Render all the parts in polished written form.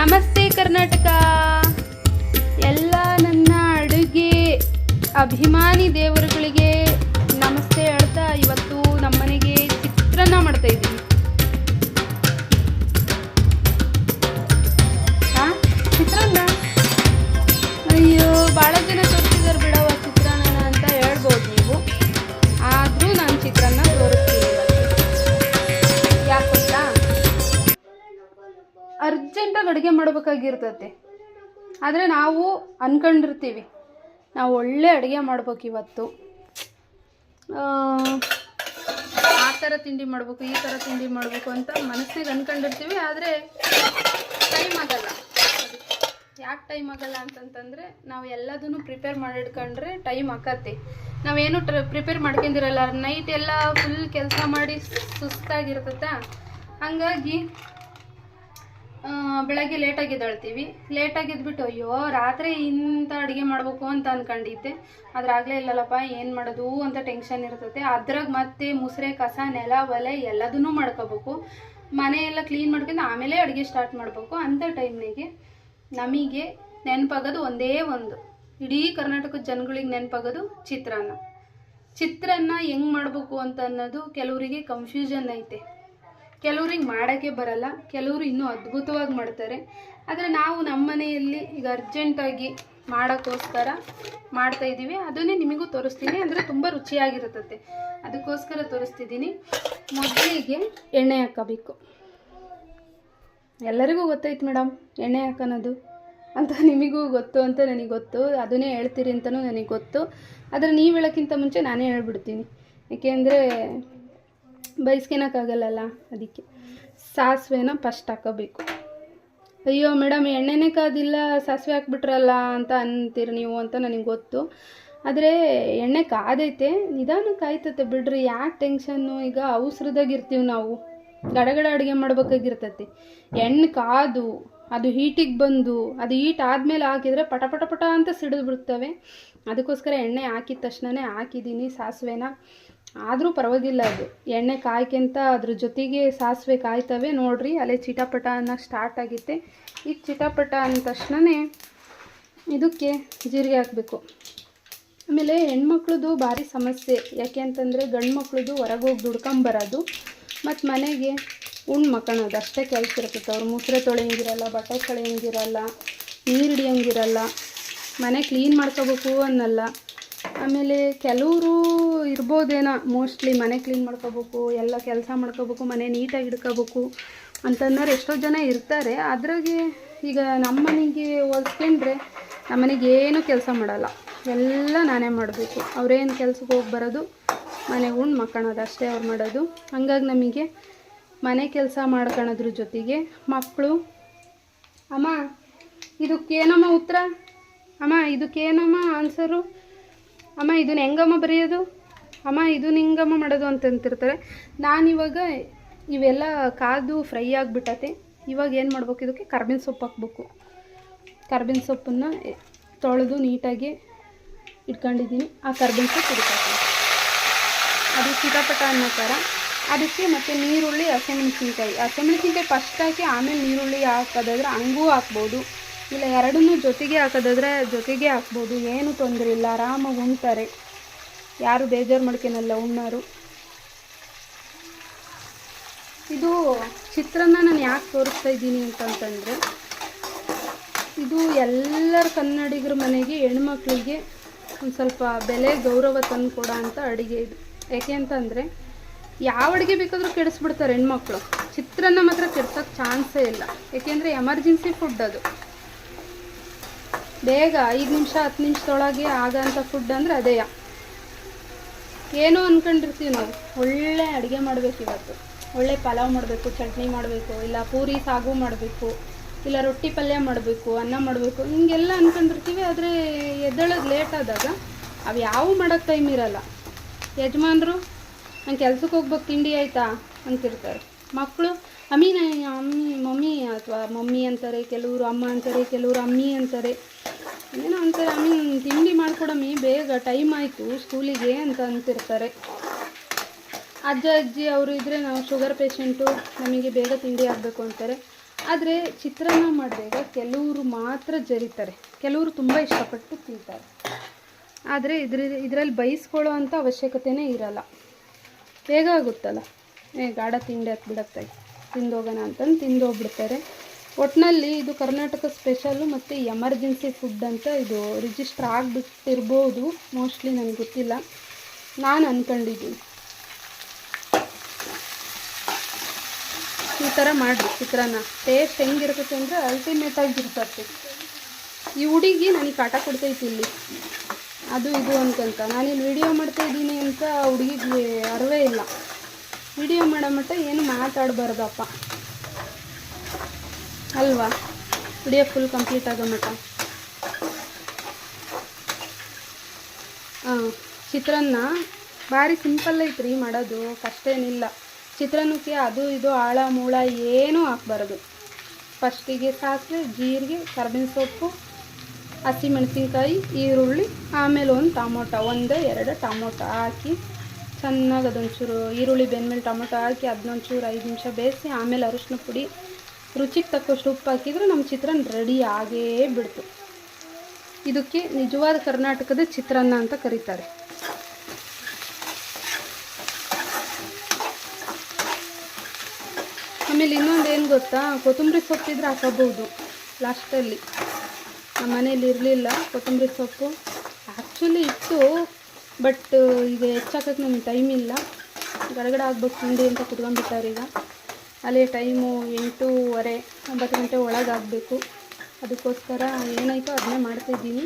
ನಮಸ್ತೆ ಕರ್ನಾಟಕ. ಎಲ್ಲ ನನ್ನ ಅಡುಗೆ ಅಭಿಮಾನಿ ದೇವರುಗಳಿಗೆ ನಮಸ್ತೆ ಹೇಳ್ತಾ ಇವತ್ತು ನಮ್ಮನೆಗೆ ಚಿತ್ರಾನ್ನ ಮಾಡ್ತಾ ಇದ್ದೀನಿ. ಚಿತ್ರಾನ್ನ ಅಯ್ಯೋ ಭಾಳ ಜನ ತೋರಿಸಿದಾರೆ ಬಿಡವ ಚಿತ್ರಾನ್ನ ಅಂತ ಹೇಳ್ಬೋದು ನೀವು. ಆದರೂ ನಾನು ಚಿತ್ರಾನ್ನ ತೋರಿಸ್ತೀನಿ. ಯಾಕೆ ಗೊತ್ತಾ, ಅರ್ಜೆಂಟಾಗಿ ಅಡುಗೆ ಮಾಡಬೇಕಾಗಿರ್ತೈತೆ. ಆದರೆ ನಾವು ಅಂದ್ಕೊಂಡಿರ್ತೀವಿ ನಾವು ಒಳ್ಳೆ ಅಡುಗೆ ಮಾಡ್ಬೇಕು ಇವತ್ತು, ಆ ಥರ ತಿಂಡಿ ಮಾಡಬೇಕು ಈ ಥರ ತಿಂಡಿ ಮಾಡಬೇಕು ಅಂತ ಮನಸ್ಸಿಗೆ ಅಂದ್ಕೊಂಡಿರ್ತೀವಿ. ಆದರೆ ಟೈಮ್ ಆಗಲ್ಲ. ಯಾಕೆ ಟೈಮ್ ಆಗಲ್ಲ ಅಂತಂತಂದರೆ ನಾವು ಎಲ್ಲದನ್ನು ಪ್ರಿಪೇರ್ ಮಾಡಿಟ್ಕೊಂಡ್ರೆ ಟೈಮ್ ಆಕತ್ತೆ. ನಾವೇನು ಪ್ರಿಪೇರ್ ಮಾಡ್ಕೊಂಡಿರಲ್ಲ, ನೈಟ್ ಎಲ್ಲ ಫುಲ್ ಕೆಲಸ ಮಾಡಿ ಸುಸ್ತಾಗಿರ್ತೈತೆ. ಹಾಗಾಗಿ ಬೆಳಗ್ಗೆ ಲೇಟಾಗಿ ಎದ್ದೇಳ್ತೀವಿ. ಲೇಟಾಗಿ ಎದ್ಬಿಟ್ಟು ಅಯ್ಯೋ ರಾತ್ರಿ ಇಂಥ ಅಡುಗೆ ಮಾಡಬೇಕು ಅಂತ ಅಂದ್ಕೊಂಡಿದ್ದೆ, ಆದರೆ ಆಗಲೇ ಇಲ್ಲಲ್ಲಪ್ಪ ಏನು ಮಾಡೋದು ಅಂತ ಟೆನ್ಷನ್ ಇರ್ತೈತೆ. ಅದ್ರಾಗ ಮತ್ತೆ ಮುಸ್ರೆ ಕಸ ನೆಲ ಒಲೆ ಎಲ್ಲದನ್ನೂ ಮಾಡ್ಕೋಬೇಕು. ಮನೆ ಎಲ್ಲ ಕ್ಲೀನ್ ಮಾಡ್ಕೊಂಡು ಆಮೇಲೆ ಅಡುಗೆ ಸ್ಟಾರ್ಟ್ ಮಾಡಬೇಕು. ಅಂಥ ಟೈಮ್ನಾಗೆ ನಮಗೆ ನೆನಪಾಗೋದು ಒಂದೇ ಒಂದು, ಇಡೀ ಕರ್ನಾಟಕದ ಜನಗಳಿಗೆ ನೆನಪಾಗೋದು ಚಿತ್ರಾನ್ನ. ಚಿತ್ರಾನ್ನ ಹೆಂಗೆ ಮಾಡಬೇಕು ಅಂತ ಅನ್ನೋದು ಕೆಲವರಿಗೆ ಕನ್ಫ್ಯೂಷನ್ ಐತೆ. ಕೆಲವ್ರಿಗೆ ಮಾಡೋಕ್ಕೆ ಬರಲ್ಲ, ಕೆಲವರು ಇನ್ನೂ ಅದ್ಭುತವಾಗಿ ಮಾಡ್ತಾರೆ. ಆದರೆ ನಾವು ನಮ್ಮ ಮನೆಯಲ್ಲಿ ಈಗ ಅರ್ಜೆಂಟಾಗಿ ಮಾಡೋಕ್ಕೋಸ್ಕರ ಮಾಡ್ತಾಯಿದ್ದೀವಿ. ಅದನ್ನೇ ನಿಮಗೂ ತೋರಿಸ್ತೀನಿ. ಅಂದರೆ ತುಂಬ ರುಚಿಯಾಗಿರ್ತದೆ, ಅದಕ್ಕೋಸ್ಕರ ತೋರಿಸ್ತಿದ್ದೀನಿ. ಮೊದಲಿಗೆ ಎಣ್ಣೆ ಹಾಕೋಬೇಕು. ಎಲ್ಲರಿಗೂ ಗೊತ್ತೈತೆ ಮೇಡಮ್ ಎಣ್ಣೆ ಹಾಕೋದು ಅಂತ, ನಿಮಗೂ ಗೊತ್ತು ಅಂತ ನನಗೆ ಗೊತ್ತು, ಅದನ್ನೇ ಹೇಳ್ತೀರಿ ಅಂತಲೂ ನನಗೆ ಗೊತ್ತು. ಆದರೆ ನೀವು ಹೇಳೋಕ್ಕಿಂತ ಮುಂಚೆ ನಾನೇ ಹೇಳ್ಬಿಡ್ತೀನಿ, ಏಕೆಂದರೆ ಬಯಸ್ಕೊಳಕ್ಕಾಗಲ್ಲಲ್ಲ. ಅದಕ್ಕೆ ಸಾಸಿವೆನ ಫಸ್ಟ್ ಹಾಕೋಬೇಕು. ಅಯ್ಯೋ ಮೇಡಮ್ ಎಣ್ಣೆನೇ ಕಾದಿಲ್ಲ ಸಾಸಿವೆ ಹಾಕ್ಬಿಟ್ರಲ್ಲ ಅಂತ ಅಂತೀರಿ ನೀವು ಅಂತ ನನಗೆ ಗೊತ್ತು. ಆದರೆ ಎಣ್ಣೆ ಕಾದೈತೆ, ನಿಧಾನಕ್ಕೆ ಕಾಯ್ತತೆ ಬಿಡ್ರಿ, ಯಾಕೆ ಟೆನ್ಷನ್ನು. ಈಗ ಅವಸರದಾಗಿರ್ತೀವಿ ನಾವು, ಗಡಗಡ ಅಡುಗೆ ಮಾಡ್ಬೇಕಾಗಿರ್ತೈತಿ. ಎಣ್ಣೆ ಕಾದು ಅದು ಹೀಟಿಗೆ ಬಂದು ಅದು ಹೀಟ್ ಆದಮೇಲೆ ಹಾಕಿದರೆ ಪಟ ಪಟ ಪಟ ಅಂತ ಸಿಡಿದು ಬಿಡ್ತವೆ. ಅದಕ್ಕೋಸ್ಕರ ಎಣ್ಣೆ ಹಾಕಿದ ತಕ್ಷಣವೇ ಹಾಕಿದ್ದೀನಿ ಸಾಸಿವೆನ. ಆದರೂ ಪರವಾಗಿಲ್ಲ, ಅದು ಎಣ್ಣೆ ಕಾಯ್ಕೆಂತ ಅದ್ರ ಜೊತೆಗೆ ಸಾಸಿವೆ ಕಾಯ್ತವೆ ನೋಡ್ರಿ. ಅಲ್ಲೇ ಚಿಟಪಟ ಅನ್ನೋಕ್ಕೆ ಸ್ಟಾರ್ಟ್ ಆಗುತ್ತೆ. ಈಗ ಚಿಟಪಟ ಅಂದ ತಕ್ಷಣವೇ ಇದಕ್ಕೆ ಜೀರಿಗೆ ಹಾಕಬೇಕು. ಆಮೇಲೆ ಹೆಣ್ಮಕ್ಳದ್ದು ಭಾರಿ ಸಮಸ್ಯೆ, ಯಾಕೆ ಅಂತಂದರೆ ಗಂಡು ಮಕ್ಳದ್ದು ಹೊರಗೆ ಹೋಗಿ ದುಡ್ಕೊಂಬರೋದು ಮತ್ತು ಮನೆಗೆ ಉಣ್ಣು ಮಕ್ಕಳೋದು ಅಷ್ಟೇ ಕೆಲಸ ಇರ್ತೈತೆ. ಅವ್ರು ಮುಸ್ರೆ ತೊಳೆಯಂಗಿರಲ್ಲ, ಬಟ್ಟೆ ತೊಳೆಯಂಗಿರಲ್ಲ, ನೀರು ಹಿಡಿಯಂಗಿರಲ್ಲ, ಮನೆ ಕ್ಲೀನ್ ಮಾಡ್ಕೋಬೇಕು ಅನ್ನಲ್ಲ. ಆಮೇಲೆ ಕೆಲವರು ಇರ್ಬೋದೇನೋ ಮೋಸ್ಟ್ಲಿ ಮನೆ ಕ್ಲೀನ್ ಮಾಡ್ಕೋಬೇಕು, ಎಲ್ಲ ಕೆಲಸ ಮಾಡ್ಕೋಬೇಕು, ಮನೆ ನೀಟಾಗಿ ಇಡ್ಕೋಬೇಕು ಅಂತನ್ನೋರು ಎಷ್ಟೋ ಜನ ಇರ್ತಾರೆ. ಅದ್ರಾಗೆ ಈಗ ನಮ್ಮ ಮನೆಗೆ ಹೋಲ್ಸ್ಕೊಂಡ್ರೆ ನಮ್ಮ ಮನೆಗೆ ಏನೂ ಕೆಲಸ ಮಾಡಲ್ಲ, ಎಲ್ಲ ನಾನೇ ಮಾಡಬೇಕು. ಅವ್ರೇನು ಕೆಲ್ಸಕ್ಕೆ ಹೋಗಿ ಬರೋದು, ಮನೆ ಉಣ್ಣು ಮಕ್ಕಳೋದು ಅಷ್ಟೇ ಅವ್ರು ಮಾಡೋದು. ಹಂಗಾಗಿ ನಮಗೆ ಮನೆ ಕೆಲಸ ಮಾಡ್ಕೊಳೋದ್ರ ಜೊತೆಗೆ ಮಕ್ಕಳು, ಅಮ್ಮ ಇದಕ್ಕೇನಮ್ಮ ಉತ್ತರ, ಅಮ್ಮ ಇದಕ್ಕೇನಮ್ಮ ಆನ್ಸರು, ಅಮ್ಮ ಇದನ್ನ ಹೆಂಗಮ್ಮ ಬರೆಯೋದು, ಅಮ್ಮ ಇದನ್ನ ಹಿಂಗಮ್ಮ ಮಾಡೋದು ಅಂತಂತಿರ್ತಾರೆ. ನಾನಿವಾಗ ಇವೆಲ್ಲ ಕಾದು ಫ್ರೈ ಆಗಿಬಿಟ್ಟತೆ. ಇವಾಗ ಏನು ಮಾಡ್ಬೇಕು, ಇದಕ್ಕೆ ಕರ್ಬೇವಿನ ಸೊಪ್ಪು ಹಾಕ್ಬೇಕು. ಕರ್ಬೇವಿನ ಸೊಪ್ಪನ್ನು ತೊಳೆದು ನೀಟಾಗಿ ಇಟ್ಕೊಂಡಿದ್ದೀನಿ. ಆ ಕರ್ಬೇವಿನ ಸೊಪ್ಪು ಇಡ್ತೀನಿ, ಅದು ಚಿಟಪಟ ಅನ್ನೋ ಥರ. ಅದಕ್ಕೆ ಮತ್ತು ನೀರುಳ್ಳಿ, ಹಸಿಮೆಣ್ಸಿನ್ಕಾಯಿ ಫಸ್ಟ್ ಹಾಕಿ ಆಮೇಲೆ ನೀರುಳ್ಳಿ ಹಾಕೋದಾದ್ರೆ ಹಂಗೂ ಹಾಕ್ಬೋದು, ಇಲ್ಲ ಎರಡನ್ನೂ ಜೊತೆಗೆ ಹಾಕೋದಾದ್ರೆ ಜೊತೆಗೆ ಹಾಕ್ಬೋದು. ಏನು ತೊಂದರೆ ಇಲ್ಲ, ಆರಾಮಾಗಿ ಉಣ್ತಾರೆ, ಯಾರು ಬೇಜಾರು ಮಾಡ್ಕೊಳಲ್ಲ ಉಣ್ಣೋರು. ಇದು ಚಿತ್ರಾನ್ನ ನಾನು ಯಾಕೆ ತೋರಿಸ್ತಾ ಇದ್ದೀನಿ ಅಂತಂತಂದರೆ, ಇದು ಎಲ್ಲರ ಕನ್ನಡಿಗರ ಮನೆಗೆ ಹೆಣ್ಮಕ್ಳಿಗೆ ಒಂದು ಸ್ವಲ್ಪ ಬೆಲೆ ಗೌರವ ತಂದು ಕೊಡೋ ಅಂಥ ಅಡುಗೆ ಇದು. ಯಾಕೆ ಅಂತಂದರೆ ಯಾವ ಅಡುಗೆ ಬೇಕಾದರೂ ಕೆಡಿಸ್ಬಿಡ್ತಾರೆ ಹೆಣ್ಮಕ್ಳು, ಚಿತ್ರಾನ್ನ ಮಾತ್ರ ಕೆಡ್ಸೋಕ್ಕೆ ಚಾನ್ಸೇ ಇಲ್ಲ. ಏಕೆಂದರೆ ಎಮರ್ಜೆನ್ಸಿ ಫುಡ್ ಅದು, ಬೇಗ 5 ನಿಮಿಷ 10 ನಿಮಿಷದೊಳಗೆ ಆಗೋಂಥ ಫುಡ್ ಅಂದರೆ ಅದೇ. ಏನೋ ಅಂದ್ಕೊಂಡಿರ್ತೀವಿ ನಾವು, ಒಳ್ಳೆ ಅಡುಗೆ ಮಾಡಬೇಕು ಇವತ್ತು, ಒಳ್ಳೆ ಪಲಾವ್ ಮಾಡಬೇಕು, ಚಟ್ನಿ ಮಾಡಬೇಕು, ಇಲ್ಲ ಪೂರಿ ಸಾಗು ಮಾಡಬೇಕು, ಇಲ್ಲ ರೊಟ್ಟಿ ಪಲ್ಯ ಮಾಡಬೇಕು, ಅನ್ನ ಮಾಡಬೇಕು, ಹಿಂಗೆಲ್ಲ ಅಂದ್ಕೊಂಡಿರ್ತೀವಿ. ಆದರೆ ಎದ್ದೇಳೋದು ಲೇಟ್ ಆದಾಗ ಅವು ಯಾವ ಮಾಡೋಕ್ಕೆ ಟೈಮ್ ಇರೋಲ್ಲ. ಯಜಮಾನ್ರು ನಂಗೆ ಕೆಲ್ಸಕ್ಕೆ ಹೋಗ್ಬೇಕು, ತಿಂಡಿ ಆಯಿತಾ ಅಂತಿರ್ತಾರೆ. ಮಕ್ಕಳು ಮಮ್ಮಿ ಅಥವಾ ಮಮ್ಮಿ ಅಂತಾರೆ, ಕೆಲವರು ಅಮ್ಮ ಅಂತಾರೆ, ಕೆಲವರು ಅಮ್ಮಿ ಅಂತಾರೆ, ಏನೋ ಅಂತಾರೆ, ತಿಂಡಿ ಮಾಡಿಕೊಡಮ್ಮಿ ಬೇಗ ಟೈಮ್ ಆಯಿತು ಸ್ಕೂಲಿಗೆ ಅಂತ ಅಂತಿರ್ತಾರೆ. ಅಜ್ಜ ಅಜ್ಜಿ ಅವರು ಇದ್ದರೆ ನಾವು ಶುಗರ್ ಪೇಷೆಂಟು, ನಮಗೆ ಬೇಗ ತಿಂಡಿ ಆಗಬೇಕು ಅಂತಾರೆ. ಆದರೆ ಚಿತ್ರಾನ್ನ ಮಾಡಿದಾಗ ಕೆಲವರು ಮಾತ್ರ ಜರಿತಾರೆ, ಕೆಲವರು ತುಂಬ ಇಷ್ಟಪಟ್ಟು ತಿಂತಾರೆ. ಆದರೆ ಇದರಲ್ಲಿ ಬೈಸ್ಕೊಳ್ಳೋ ಅಂಥ ಅವಶ್ಯಕತೆಯೇ ಇರಲ್ಲ, ಬೇಗ ಆಗುತ್ತಲ್ಲ. ಗಾಢ ತಿಂಡಿ ಹತ್ಬಿಡತ್ತೆ, ತಿಂದೋಗೋಣ ಅಂತಂದು ತಿಂದೋಗ್ಬಿಡ್ತಾರೆ. ಒಟ್ಟಿನಲ್ಲಿ ಇದು ಕರ್ನಾಟಕ ಸ್ಪೆಷಲ್ಲು ಮತ್ತು ಎಮರ್ಜೆನ್ಸಿ ಫುಡ್ ಅಂತ ಇದು ರಿಜಿಸ್ಟರ್ ಆಗಿಬಿಟ್ಟಿರ್ಬೋದು, ಮೋಸ್ಟ್ಲಿ ನನಗೆ ಗೊತ್ತಿಲ್ಲ, ನಾನು ಅಂದ್ಕೊಂಡಿದ್ದೀನಿ. ಈ ಥರ ಮಾಡಿರಿ ಚಿತ್ರಾನ್ನ, ಟೇಸ್ಟ್ ಹೆಂಗಿರ್ತೈತೆ ಅಂದರೆ ಅಲ್ಟಿಮೇಟಾಗಿರ್ತೈತೆ. ಈ ಹುಡುಗಿ ನನಗೆ ಕಾಟ ಕೊಡ್ತೈತಿ ಇಲ್ಲಿ, ಅದು ಇದು ಅಂತಂತ. ನಾನಿಲ್ಲಿ ವಿಡಿಯೋ ಮಾಡ್ತಾಯಿದ್ದೀನಿ ಅಂತ ಹುಡುಗಿಗೆ ಅರಿವೇ ಇಲ್ಲ. ವಿಡಿಯೋ ಮಾಡೋ ಮಟ್ಟ ಏನು ಮಾತಾಡಬಾರ್ದಪ್ಪ ಅಲ್ವಾ, ವಿಡಿಯೋ ಫುಲ್ ಕಂಪ್ಲೀಟ್ ಆಗೋ ಮಟ್ಟ. ಚಿತ್ರಾನ್ನ ಭಾರಿ ಸಿಂಪಲ್ ಐತ್ರಿ ಮಾಡೋದು, ಕಷ್ಟ ಏನಿಲ್ಲ. ಚಿತ್ರಾನ್ನಕ್ಕೆ ಅದು ಇದು ಆಳ ಮೂಳ ಏನೂ ಹಾಕ್ಬಾರ್ದು. ಫಸ್ಟಿಗೆ ಸಾಸಿವೆ, ಜೀರಿಗೆ, ಕರ್ಬೇವಿನ ಸೊಪ್ಪು, ಹಸಿಮೆಣಸಿನ್ಕಾಯಿ, ಈರುಳ್ಳಿ, ಆಮೇಲೆ ಒಂದು ಟೊಮೊಟೊ, 1-2 ಟೊಮೊಟೊ ಹಾಕಿ ಚೆನ್ನಾಗಿ ಅದೊಂಚೂರು ಈರುಳ್ಳಿ ಬೆಂದಮೇಲೆ ಟೊಮೊಟೊ ಹಾಕಿ ಅದನ್ನೊಂಚೂರು 5 ನಿಮಿಷ ಬೇಯಿಸಿ, ಆಮೇಲೆ ಅರಿಶಿನ ಪುಡಿ, ರುಚಿಗೆ ತಕ್ಕಷ್ಟು ಉಪ್ಪು ಹಾಕಿದರೆ ನಮ್ಮ ಚಿತ್ರಾನ್ನ ರೆಡಿ ಆಗೇ ಬಿಡ್ತು. ಇದಕ್ಕೆ ನಿಜವಾದ ಕರ್ನಾಟಕದ ಚಿತ್ರಾನ್ನ ಅಂತ ಕರೀತಾರೆ. ಆಮೇಲೆ ಇನ್ನೊಂದು ಏನು ಗೊತ್ತಾ, ಕೊತ್ತಂಬರಿ ಸೊಪ್ಪಿದ್ರೆ ಹಾಕೋಬೋದು ಲಾಸ್ಟಲ್ಲಿ. ನಮ್ಮ ಮನೇಲಿ ಇರಲಿಲ್ಲ ಕೊತ್ತಂಬರಿ ಸೊಪ್ಪು, ಆ್ಯಕ್ಚುಲಿ ಇತ್ತು, ಬಟ್ ಈಗ ಹೆಚ್ಚಾಕಕ್ಕೆ ನಮಗೆ ಟೈಮ್ ಇಲ್ಲ. ಗಡಗಡ ಆಗ್ಬೇಕು ತಿಂಡಿ ಅಂತ ಕುತ್ಕೊಂಡ್ಬಿಟ್ಟಾರೆ. ಈಗ ಅಲ್ಲೇ ಟೈಮು 8:30-9 ಗಂಟೆ ಒಳಗೆ ಆಗಬೇಕು. ಅದಕ್ಕೋಸ್ಕರ ಏನಾಯಿತು ಅದನ್ನೇ ಮಾಡ್ತಾಯಿದ್ದೀನಿ.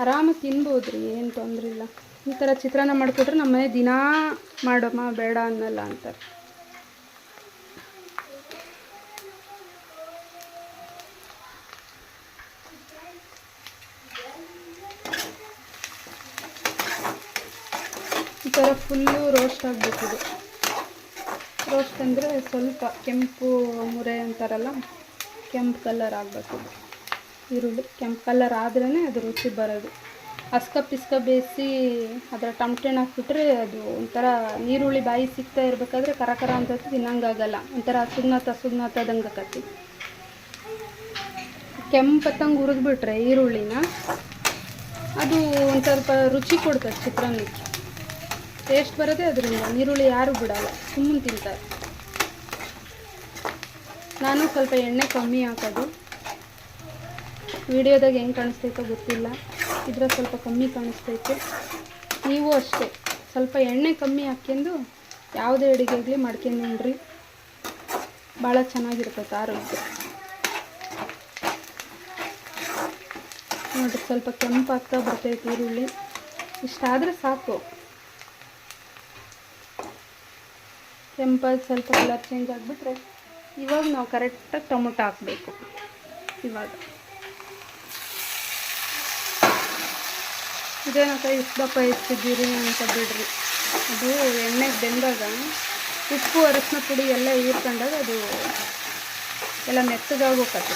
ಆರಾಮಾಗಿ ತಿನ್ಬೋದು ರೀ, ಏನು ತೊಂದರೆ ಇಲ್ಲ. ಈ ಥರ ಚಿತ್ರಾನ್ನ ಮಾಡಿಕೊಟ್ರೆ ನಮ್ಮ ಮನೆ ದಿನಾ ಮಾಡಮ್ಮ ಬೇಡ ಅನ್ನಲ್ಲ ಅಂತಾರೆ. ಈ ಥರ ಫುಲ್ಲು ರೋಸ್ಟ್ ಆಗಬೇಕಿದು. ರೋಸ್ಟ್ ಅಂದರೆ ಸ್ವಲ್ಪ ಕೆಂಪು ಮುರೆ ಅಂತಾರಲ್ಲ, ಕೆಂಪು ಕಲರ್ ಆಗಬೇಕು. ಈರುಳ್ಳಿ ಕೆಂಪು ಕಲರ್ ಆದ್ರೇ ಅದು ರುಚಿ ಬರೋದು. ಹಸ್ಕ ಬೇಯಿಸಿ ಅದರ ಟಮಟೆಣ್ಣು ಹಾಕ್ಬಿಟ್ರೆ ಅದು ಒಂಥರ ನೀರುಳ್ಳಿ ಬಾಯಿ ಸಿಗ್ತಾ ಇರಬೇಕಾದ್ರೆ ಕರ ಅಂತ ತಿನ್ನಂಗಾಗಲ್ಲ, ಒಂಥರ ಸುಗ್ನಾತದಂಗೆ ಆಕತಿ. ಕೆಂಪತ್ತಂಗೆ ಹುರಿದ್ಬಿಟ್ರೆ ಈರುಳ್ಳಿನ, ಅದು ಒಂದು ಸ್ವಲ್ಪ ರುಚಿ ಕೊಡ್ತದೆ ಚಿತ್ರಾನ್ನಕ್ಕೆ, ಟೇಸ್ಟ್ ಬರೋದೇ ಅದರಿಂದ. ನೀರುಳ್ಳಿ ಯಾರು ಬಿಡಲ್ಲ, ಸುಮ್ಮನೆ ತಿಂತಾರೆ. ನಾನು ಸ್ವಲ್ಪ ಎಣ್ಣೆ ಕಮ್ಮಿ ಹಾಕೋದು, ವಿಡಿಯೋದಾಗ ಹೆಂಗೆ ಕಾಣಿಸ್ತೈತೋ ಗೊತ್ತಿಲ್ಲ, ಇದ್ರೆ ಸ್ವಲ್ಪ ಕಮ್ಮಿ ಕಾಣಿಸ್ತೈತೆ. ನೀವು ಅಷ್ಟೇ ಸ್ವಲ್ಪ ಎಣ್ಣೆ ಕಮ್ಮಿ ಹಾಕ್ಕೊಂಡು ಯಾವುದೇ ಅಡುಗೆಗಲಿ ಮಾಡ್ಕೊಂಡು ನೋಡ್ರಿ, ಭಾಳ ಚೆನ್ನಾಗಿರ್ತೈತೆ ಆರೋಗ್ಯ. ನೋಡಿರಿ ಸ್ವಲ್ಪ ಕೆಂಪು ಆಗ್ತಾ ಬರ್ತೈತೆ ಈರುಳ್ಳಿ, ಇಷ್ಟಾದರೆ ಸಾಕು. ಕೆಂಪಾಗಿ ಸ್ವಲ್ಪ ಕಲರ್ ಚೇಂಜ್ ಆಗಿಬಿಟ್ರೆ ಇವಾಗ ನಾವು ಕರೆಕ್ಟಾಗಿ ಟೊಮೊಟೊ ಹಾಕಬೇಕು. ಇವಾಗ ಇದೇನಕ್ಕ ಇಷ್ಟು ದಪ್ಪ ಇರ್ತಿದ್ದೀರಿ ಅಂತ ಬಿಡ್ರಿ, ಅದು ಎಣ್ಣೆಗೆ ಬೆಂದಾಗ ಉಪ್ಪು ಅರಿಶಿನ ಪುಡಿ ಎಲ್ಲ ಹೀರ್ಕೊಂಡಾಗ ಅದು ಎಲ್ಲ ಮೆತ್ತಗಾಗೋಕತ್ತೆ,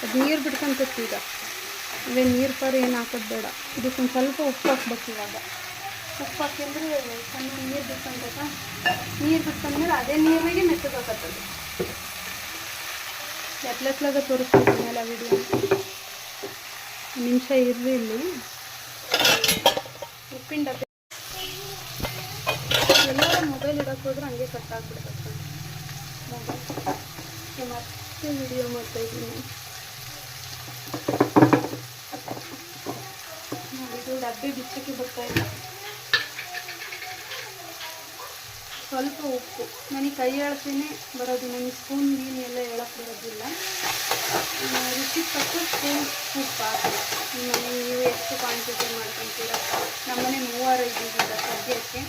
ಅದು ನೀರು ಬಿಡ್ಕೊಂತೈತಿ. ಇವೇ ನೀರು ಪಾರು ಏನು ಹಾಕೋದು ಬೇಡ, ಇದಕ್ಕೊಂದು ಸ್ವಲ್ಪ ಉಪ್ಪು ಹಾಕ್ಬೇಕು. ಇವಾಗ ಉಪ್ಪು ಹಾಕಿದ್ರೆ ಚೆನ್ನಾಗಿ ನೀರು ಬಿಟ್ಕೊಂಡಾಗ, ನೀರು ಬಿಟ್ಕೊಂಡ್ಮೇಲೆ ಅದೇ ನೀರಿಗೆ ಮೆತ್ತಗಾಕತ್ತದು. ಎತ್ಲಾಗ ತೋರಿಸ್ತೀನಿ ಎಲ್ಲ ವಿಡಿಯೋ, ನಿಮಿಷ ಇರಲಿ. ಇಲ್ಲಿ ಉಪ್ಪಿನ ಡಬ್ಬೆ ಎಲ್ಲರೂ ಮೊಬೈಲ್ ಇಡೋಕೆ ಹೋದ್ರೆ ಹಂಗೆ ಕಟ್ಟಾಗ್ಬಿಡ್ತದೆ ಮೊಬೈಲ್. ಮತ್ತೆ ವಿಡಿಯೋ ಮಾಡ್ತಾಯಿದ್ದೀನಿ. ಇದು ಡಬ್ಬೆ ಬಿಚ್ಚಕ್ಕೆ ಬರ್ತಾಯಿಲ್ಲ. ಸ್ವಲ್ಪ ಉಪ್ಪು, ನನಗೆ ಕೈ ಎಳ್ಸೇನೆ ಬರೋದು, ನನಗೆ ಸ್ಪೂನ್ ಗೀನ್ ಎಲ್ಲ ಹೇಳಕ್ಕೆ ಬರೋದಿಲ್ಲ. ರುಚಿ ತಕ್ಕ ಸ್ಪೂನ್ ಉಪ್ಪು ಹಾಕಿ. ನೀವು ಎಷ್ಟು ಕ್ವಾಂಟಿಟಿ ಮಾಡ್ಕೊತೀರ? ನಮ್ಮನೆ 3 ಇದ್ದೀರ ಸದ್ಯಕ್ಕೆ,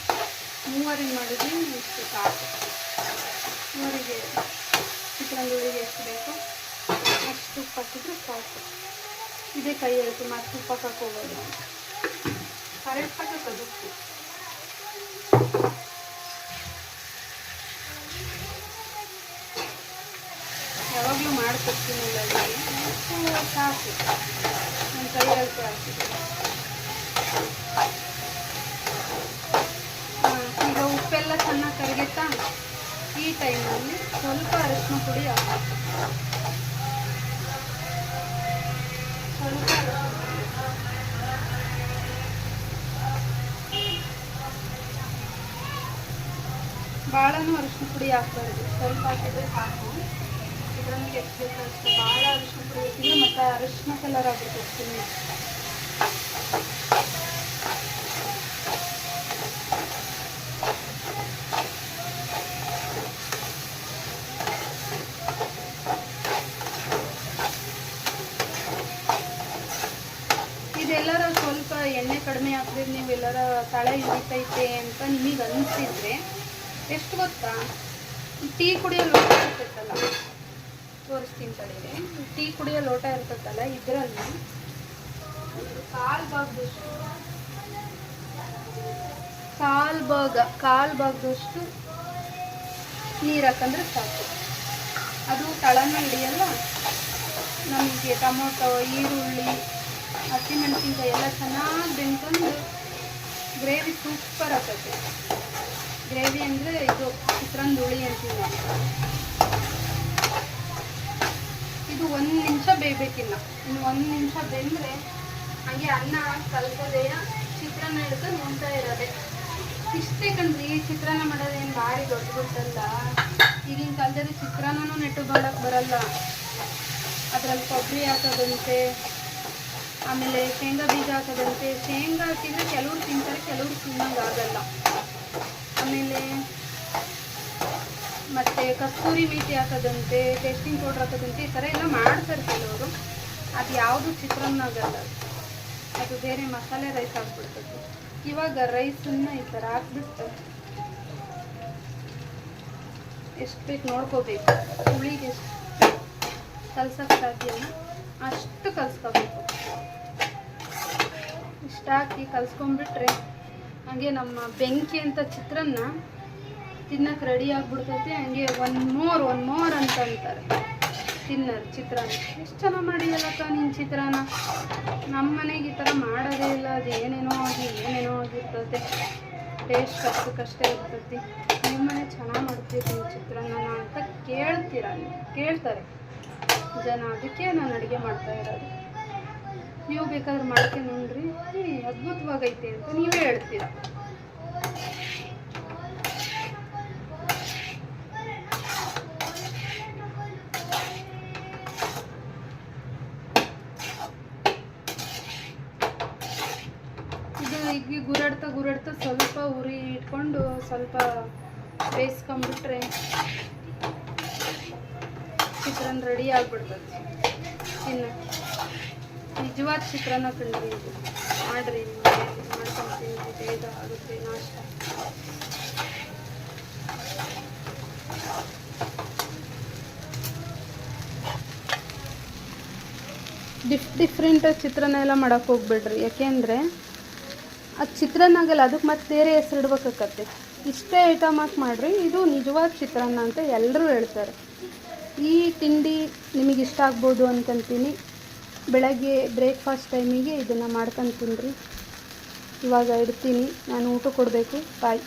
3 ಮಾಡಿದ್ರೆ ಇಷ್ಟು ಸಾಕು. 3ಗೆ ಚಿತ್ರಾನ್ನದವರಿಗೆ ಎಷ್ಟು ಬೇಕೋ ಅಷ್ಟು ಉಪ್ಪು ಹಾಕಿದ್ರೆ ಸಾಕು. ಇದೇ ಕೈ ಎಳ್ತು, ಮತ್ತೆ ಉಪ್ಪು ಹಾಕಕ್ಕೆ ಹೋಗೋದು, ಕರೆಕ್ಟಾಗಿ ಹಾಕೋದು ಉಪ್ಪು. ಯಾವಾಗಲೂ ಮಾಡ್ಕೊಡ್ತೀನಲ್ಲ ಅಡುಗೆ, ಸಾಕು. ನನ್ನ ಕೈ ಅಳತೆ ಹಾಕ್ತೀನಿ. ಈಗ ಉಪ್ಪೆಲ್ಲ ಚೆನ್ನಾಗಿ ಕರಗುತ್ತಾ, ಈ ಟೈಮಲ್ಲಿ ಸ್ವಲ್ಪ ಅರಿಶಿನ ಪುಡಿ ಹಾಕಬೇಕು. ಸ್ವಲ್ಪ ಭಾಳನೂ ಅರಿಶಿನ ಪುಡಿ ಹಾಕ್ಬಾರ್ದು, ಸ್ವಲ್ಪ ಹಾಕಿದ್ರೆ ಸಾಕು. ಇದರಲ್ಲಿ ಕೆಚ್ಚಬೇಕು ಅಷ್ಟೇ. ಭಾಳ ಅರಿಶಿನ ಪುಡಿ ಹಾಕಿದ್ರೆ ಮತ್ತು ಅರಿಶಿನ ಕಲರ್ ಆಗಿಬಿಡ್ತೀನಿ. ಇದೆಲ್ಲರ ಸ್ವಲ್ಪ ಎಣ್ಣೆ ಕಡಿಮೆ ಹಾಕಿದ್ರೆ ನೀವೆಲ್ಲರ ತಳೆ ಹಿಡಿತೈತೆ ಅಂತ ನಿಮಗೆ ಅನಿಸಿದ್ರೆ ಎಷ್ಟು ಗೊತ್ತಾ, ಟೀ ಕುಡಿಯೋ ಲೋಟ ಇರ್ತೈತಲ್ಲ, ತೋರಿಸ್ತೀನಿ ತಡೀರಿ. ಟೀ ಕುಡಿಯೋ ಲೋಟ ಇರ್ತೈತಲ್ಲ, ಇದರಲ್ಲಿ ಕಾಲು ಭಾಗದಷ್ಟು ನೀರು ಹಾಕಂದ್ರೆ ಸಾಕು. ಅದು ತಳನ ಹಿಡಿಯಲ್ಲ. ನಮಗೆ ಟೊಮೊಟೊ, ಈರುಳ್ಳಿ, ಹಸಿಮೆಣಸಿನ್ಕಾಯಿ ಎಲ್ಲ ಚೆನ್ನಾಗಿ ಬೆಂದ್ಕೊಂಡು ಗ್ರೇವಿ ಸೂಪರ್ ಆಗ್ತೈತೆ. ಗ್ರೇವಿ ಅಂದರೆ ಇದು ಚಿತ್ರಾನ್ನ ಹುಳಿ ಅಂತೀವಿ ನಾವು. ಇದು 1 ನಿಮಿಷ ಬೇಯಬೇಕಿಲ್ಲ. ಇನ್ನು 1 ನಿಮಿಷ ಬೆಂದರೆ ಹಾಗೆ ಅನ್ನ ಕಲ್ಸೋದೆಯ ಚಿತ್ರಾನ್ನ ಹಿಡ್ಕೊಂಡು ಉಣ್ತಾ ಇರೋದೆ. ಇಷ್ಟೇ ಕಣ್ರಿ, ಚಿತ್ರಾನ್ನ ಮಾಡೋದೇನು ಭಾರಿ ದೊಡ್ಡಬಿಟ್ಟಲ್ಲ. ಈಗಿನ ಕಾಲದಲ್ಲಿ ಚಿತ್ರಾನ್ನನೂ ನೆಟ್ಟು ಮಾಡೋಕ್ಕೆ ಬರಲ್ಲ. ಅದರಲ್ಲಿ ಕೊಬ್ಬರಿ ಹಾಕೋದಂತೆ, ಆಮೇಲೆ ಶೇಂಗಾ ಬೀಜ ಹಾಕೋದಂತೆ. ಶೇಂಗಾ ಹಾಕಿದರೆ ಕೆಲವ್ರು ತಿಂತಾರೆ, ಕೆಲವ್ರು ತಿನ್ನೋಂಗಾಗಲ್ಲ. ಆಮೇಲೆ ಮತ್ತು ಕಸ್ತೂರಿ ಮೇಥಿ ಹಾಕೋದಂತೆ, ಟೇಸ್ಟಿಂಗ್ ಪೌಡ್ರ್ ಹಾಕೋದಂತೆ, ಈ ಥರ ಎಲ್ಲ ಮಾಡ್ತಾರೆ ಕೆಲವರು. ಅದು ಯಾವುದು ಚಿತ್ರಾನ್ನ ಆಗಲ್ಲ, ಅದು ಬೇರೆ ಮಸಾಲೆ ರೈಸ್ ಹಾಕ್ಬಿಡ್ತದೆ. ಇವಾಗ ರೈಸನ್ನು ಈ ಥರ ಹಾಕ್ಬಿಟ್ಟು ಎಷ್ಟು ಬೇಕು ನೋಡ್ಕೋಬೇಕು. ಹುಳಿಗೆ ಎಷ್ಟು ಕಲ್ಸೋಕ್ಕೆ ಸಾಧ್ಯನ ಅಷ್ಟು ಕಲ್ಸ್ಕೋಬೇಕು. ಇಷ್ಟ ಹಾಕಿ ಕಲ್ಸ್ಕೊಂಡ್ಬಿಟ್ರೆ ಹಾಗೆ ನಮ್ಮ ಬೆಂಕಿ ಅಂತ ಚಿತ್ರಾನ್ನ ತಿನ್ನಕ್ಕೆ ರೆಡಿ ಆಗಿಬಿಡ್ತೈತಿ. ಹಂಗೆ ಒನ್ ಮೋರ್ ಅಂತ ಅಂತಾರೆ ತಿನ್ನೋರು ಚಿತ್ರಾನ್ನ. ಎಷ್ಟು ಚೆನ್ನಾಗಿ ಮಾಡಿದಲ್ಲಕ್ಕ ನೀನು ಚಿತ್ರಾನ್ನ. ನಮ್ಮ ಮನೆಗೆ ಈ ಥರ ಮಾಡೋದೇ ಇಲ್ಲ. ಅದು ಏನೇನೋ ಆಗಿರ್ತೈತೆ. ಟೇಸ್ಟ್ ಅಷ್ಟಕ್ಕಷ್ಟೇ ಇರ್ತೈತಿ. ನಿಮ್ಮ ಮನೆ ಚೆನ್ನಾಗಿ ಮಾಡ್ತೀರಿ ಚಿತ್ರಾನ್ನ ಅಂತ ಕೇಳ್ತಾರೆ ಜನ. ಅದಕ್ಕೆ ನಾನು ಅಡುಗೆ ಮಾಡ್ತಾ ಇರೋದು. ನೀವು ಬೇಕಾದ್ರೆ ಮಾಡೋಕ್ಕೆ ನೋಡ್ರಿ, ಅದ್ಭುತವಾಗೈತೆ ಅಂತ ನೀವೇ ಹೇಳ್ತೀರ. ಇದು ಈಗ ಗುರಾಡ್ತಾ ಸ್ವಲ್ಪ ಉರಿ ಇಟ್ಕೊಂಡು ಸ್ವಲ್ಪ ಬೇಯಿಸ್ಕೊಂಡ್ಬಿಟ್ರೆ ಚಿತ್ರಾನ್ನ ರೆಡಿ ಆಗಿಬಿಡ್ತದೆ ತಿನ್ನಕ್ಕೆ. ನಿಜವಾದ ಚಿತ್ರಾನ್ನ ಕಂಡ್ರಿ ಇದು. ಮಾಡಿರಿ, ಮಾಡ್ಕೊಂಡು ತಿನ್ರಿ, ಬೇಗ ಆಗುತ್ತೆ ನಾಷ್ಟ. ಡಿಫ್ರೆಂಟ್ ಚಿತ್ರಾನ್ನ ಎಲ್ಲ ಮಾಡೋಕ್ಕೆ ಹೋಗ್ಬೇಡ್ರಿ. ಯಾಕೆಂದರೆ ಅದು ಚಿತ್ರಾನ್ನ ಆಗಲ್ಲ, ಅದಕ್ಕೆ ಮತ್ತೆ ಬೇರೆ ಹೆಸರು ಇಡ್ಬೇಕಾಗತ್ತೆ. ಇಷ್ಟೇ ಐಟಮ್ ಹಾಕಿ ಮಾಡಿರಿ, ಇದು ನಿಜವಾದ ಚಿತ್ರಾನ್ನ ಅಂತ ಎಲ್ಲರೂ ಹೇಳ್ತಾರೆ. ಈ ತಿಂಡಿ ನಿಮಗೆ ಇಷ್ಟ ಆಗ್ಬೋದು ಅಂದ್ಕೊಂತೀನಿ. ಬೆಳಗ್ಗೆ ಬ್ರೇಕ್ಫಾಸ್ಟ್ ಟೈಮಿಗೆ ಇದನ್ನು ಮಾಡ್ಕೊಂಡು ತಿನ್ನಿರಿ. ಇವಾಗ ಇಡ್ತೀನಿ, ನಾನು ಊಟ ಕೊಡಬೇಕು. ಬಾಯ್.